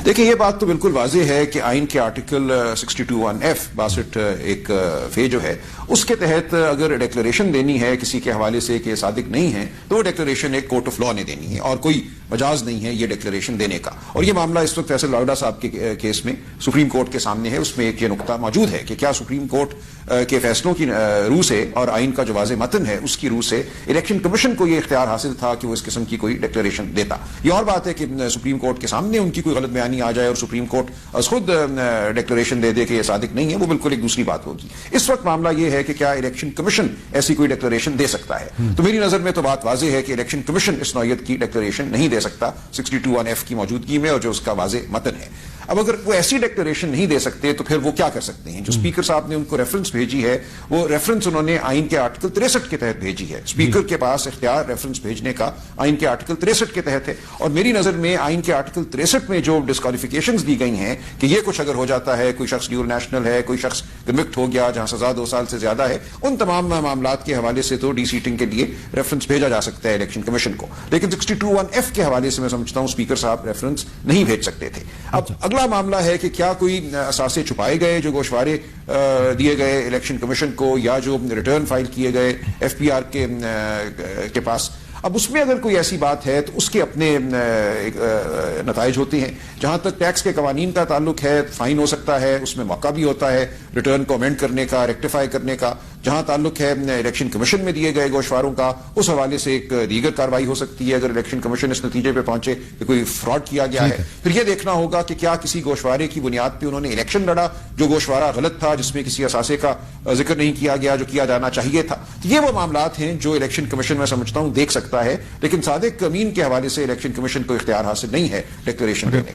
دیکھیں یہ بات تو بالکل واضح ہے کہ آئین کے آرٹیکل 62(1)(f) 62 ایک فے جو ہے اس کے تحت اگر ڈیکلریشن دینی ہے کسی کے حوالے سے کہ صادق نہیں ہے تو وہ ڈیکلریشن ایک کورٹ آف لا نے دینی ہے اور کوئی مجاز نہیں ہے یہ ڈیکلریشن دینے کا. اور یہ معاملہ اس وقت فیصل لاوڈا صاحب کے کیس میں سپریم کورٹ کے سامنے ہے. اس میں ایک یہ نقطہ موجود ہے کہ کیا سپریم کورٹ کے فیصلوں کی روح سے اور آئین کا جو واضح متن ہے اس کی روح سے الیکشن کمیشن کو یہ اختیار حاصل تھا کہ وہ اس قسم کی کوئی ڈیکلریشن دیتا. یہ اور بات ہے کہ سپریم کورٹ کے سامنے ان کی کوئی غلط بیانی آ جائے اور سپریم کورٹ از خود ڈیکلریشن دے دے کہ یہ صادق نہیں ہے, وہ بالکل ایک دوسری بات ہوگی. اس وقت معاملہ یہ ہے کہ کیا الیکشن کمیشن ایسی کوئی ڈیکلریشن دے سکتا ہے. تو میری نظر میں تو بات واضح ہے کہ الیکشن کمیشن اس نوعیت کی ڈیکلریشن نہیں دے سکتا 62(1)(f) کی موجودگی میں اور جو اس کا واضح متن ہے. اب اگر وہ ایسی ڈیکلریشن نہیں دے سکتے تو پھر وہ کیا کر سکتے ہیں؟ جو اسپیکر صاحب نے ان کو ریفرنس بھیجی ہے وہ ریفرنس انہوں نے آئین کے آرٹیکل 63 کے تحت بھیجی ہے. اسپیکر کے پاس اختیار ریفرنس بھیجنے کا آئین کے آرٹیکل 63 کے تحت ہے اور میری نظر میں آئین کے آرٹیکل 63 میں جو ڈسکوالیفیکیشنز دی گئی ہیں کہ یہ کچھ اگر ہو جاتا ہے, کوئی شخص ڈیول نیشنل ہے, کوئی شخص کنوکٹ ہو گیا جہاں سزا 2 سال سے زیادہ ہے, ان تمام معاملات کے حوالے سے تو ڈی سیٹنگ کے لیے ریفرنس بھیجا جا سکتا ہے الیکشن کمیشن کو. لیکن 62(1)(f) کے حوالے سے میں سمجھتا ہوں اسپیکر صاحب ریفرنس نہیں بھیج سکتے تھے. اب اگلا معاملہ ہے کہ کیا کوئی اثاثے چھپائے گئے جو گوشوارے دیے گئے الیکشن کمیشن کو یا جو ریٹرن فائل کیے گئے ایف پی آر کے پاس. اب اس میں اگر کوئی ایسی بات ہے تو اس کے اپنے نتائج ہوتے ہیں. جہاں تک ٹیکس کے قوانین کا تعلق ہے فائن ہو سکتا ہے, اس میں موقع بھی ہوتا ہے ریٹرن کو امینڈ کرنے کا, ریکٹیفائی کرنے کا. جہاں تعلق ہے الیکشن کمیشن میں دیے گئے گوشواروں کا اس حوالے سے ایک دیگر کارروائی ہو سکتی ہے اگر الیکشن کمیشن اس نتیجے پہ پہنچے کہ کوئی فراڈ کیا گیا ہے. پھر یہ دیکھنا ہوگا کہ کیا کسی گوشوارے کی بنیاد پہ انہوں نے الیکشن لڑا جو گوشوارہ غلط تھا, جس میں کسی اثاثے کا ذکر نہیں کیا گیا جو کیا جانا چاہیے تھا. یہ وہ معاملات ہیں جو الیکشن کمیشن میں سمجھتا ہوں دیکھ سکتا ہے, لیکن صادق امین کے حوالے سے الیکشن کمیشن کو اختیار حاصل نہیں ہے ڈکلیریشن کرنے کا.